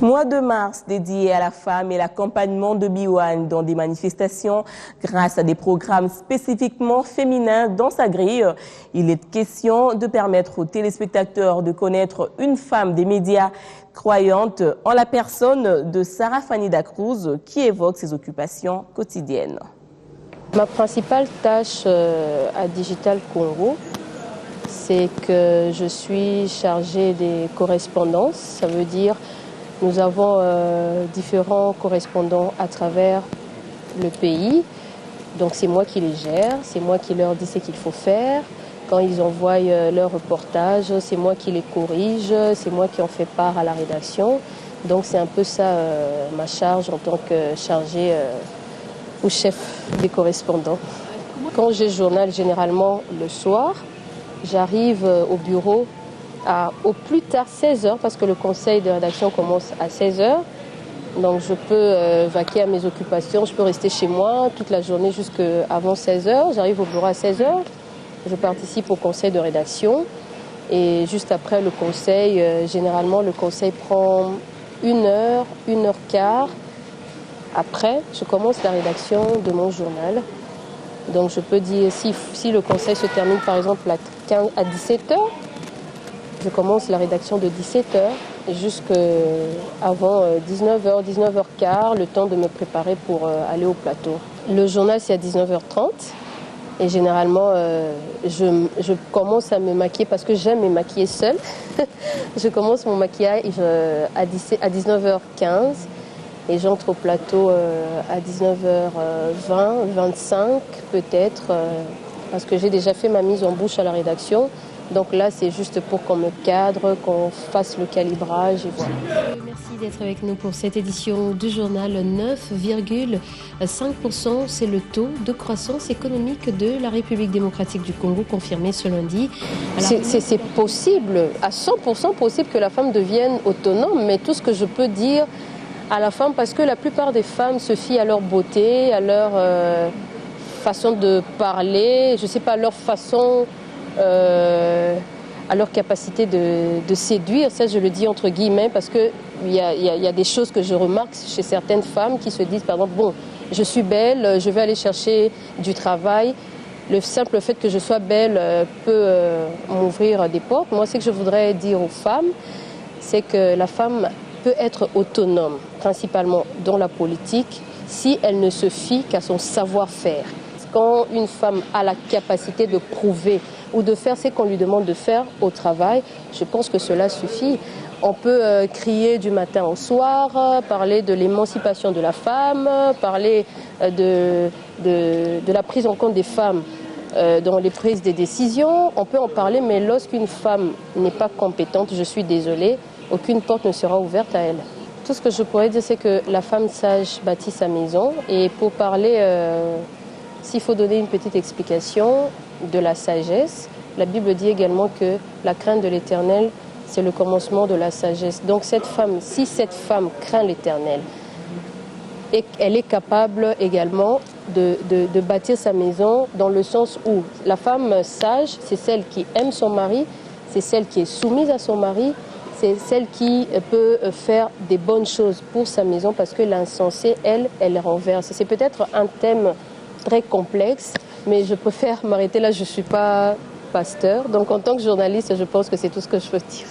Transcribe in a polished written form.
Mois de mars dédié à la femme et l'accompagnement de Biwane dans des manifestations grâce à des programmes spécifiquement féminins dans sa grille. Il est question de permettre aux téléspectateurs de connaître une femme des médias croyante en la personne de Sarah Fanny Dacruz qui évoque ses occupations quotidiennes. Ma principale tâche à Digital Congo, c'est que je suis chargée des correspondances. Ça veut dire nous avons différents correspondants à travers le pays. Donc c'est moi qui les gère, c'est moi qui leur dis ce qu'il faut faire. Quand ils envoient leurs reportages, c'est moi qui les corrige, c'est moi qui en fais part à la rédaction. Donc c'est un peu ça ma charge en tant que chargée ou chef des correspondants. Quand j'ai journal, généralement le soir, j'arrive au bureau au plus tard 16h parce que le conseil de rédaction commence à 16h. Donc je peux vaquer à mes occupations, je peux rester chez moi toute la journée jusqu'avant 16h. J'arrive au bureau à 16h, je participe au conseil de rédaction et juste après le conseil, généralement le conseil prend 1h, 1h15. Après, je commence la rédaction de mon journal. Donc je peux dire, si le conseil se termine par exemple à 17h, je commence la rédaction de 17h jusqu'avant 19h, 19h15, le temps de me préparer pour aller au plateau. Le journal c'est à 19h30 et généralement je commence à me maquiller parce que j'aime me maquiller seule. Je commence mon maquillage à 19h15 et j'entre au plateau à 19h20, 25 peut-être parce que j'ai déjà fait ma mise en bouche à la rédaction. Donc là, c'est juste pour qu'on me cadre, qu'on fasse le calibrage et voilà. Merci d'être avec nous pour cette édition du journal. 9,5%, c'est le taux de croissance économique de la République démocratique du Congo confirmé ce lundi. C'est possible, à 100% possible que la femme devienne autonome, mais tout ce que je peux dire à la femme, parce que la plupart des femmes se fient à leur beauté, à leur façon de parler, je ne sais pas, à leur façon... à leur capacité de séduire, ça je le dis entre guillemets parce qu'il y a des choses que je remarque chez certaines femmes qui se disent par exemple, bon, je suis belle, je vais aller chercher du travail, le simple fait que je sois belle peut m'ouvrir des portes. Moi, ce que je voudrais dire aux femmes, c'est que la femme peut être autonome, principalement dans la politique, si elle ne se fie qu'à son savoir-faire. Quand une femme a la capacité de prouver ou de faire ce qu'on lui demande de faire au travail, je pense que cela suffit. On peut crier du matin au soir, parler de l'émancipation de la femme, parler de la prise en compte des femmes dans les prises des décisions. On peut en parler, mais lorsqu'une femme n'est pas compétente, je suis désolée, aucune porte ne sera ouverte à elle. Tout ce que je pourrais dire, c'est que la femme sage bâtit sa maison. Et pour parler... S'il faut donner une petite explication de la sagesse, la Bible dit également que la crainte de l'Éternel, c'est le commencement de la sagesse. Donc cette femme, si cette femme craint l'Éternel, elle est capable également de bâtir sa maison dans le sens où la femme sage, c'est celle qui aime son mari, c'est celle qui est soumise à son mari, c'est celle qui peut faire des bonnes choses pour sa maison parce que l'insensée, elle renverse. C'est peut-être un thème très complexe, mais je préfère m'arrêter là, je ne suis pas pasteur. Donc en tant que journaliste, je pense que c'est tout ce que je peux dire.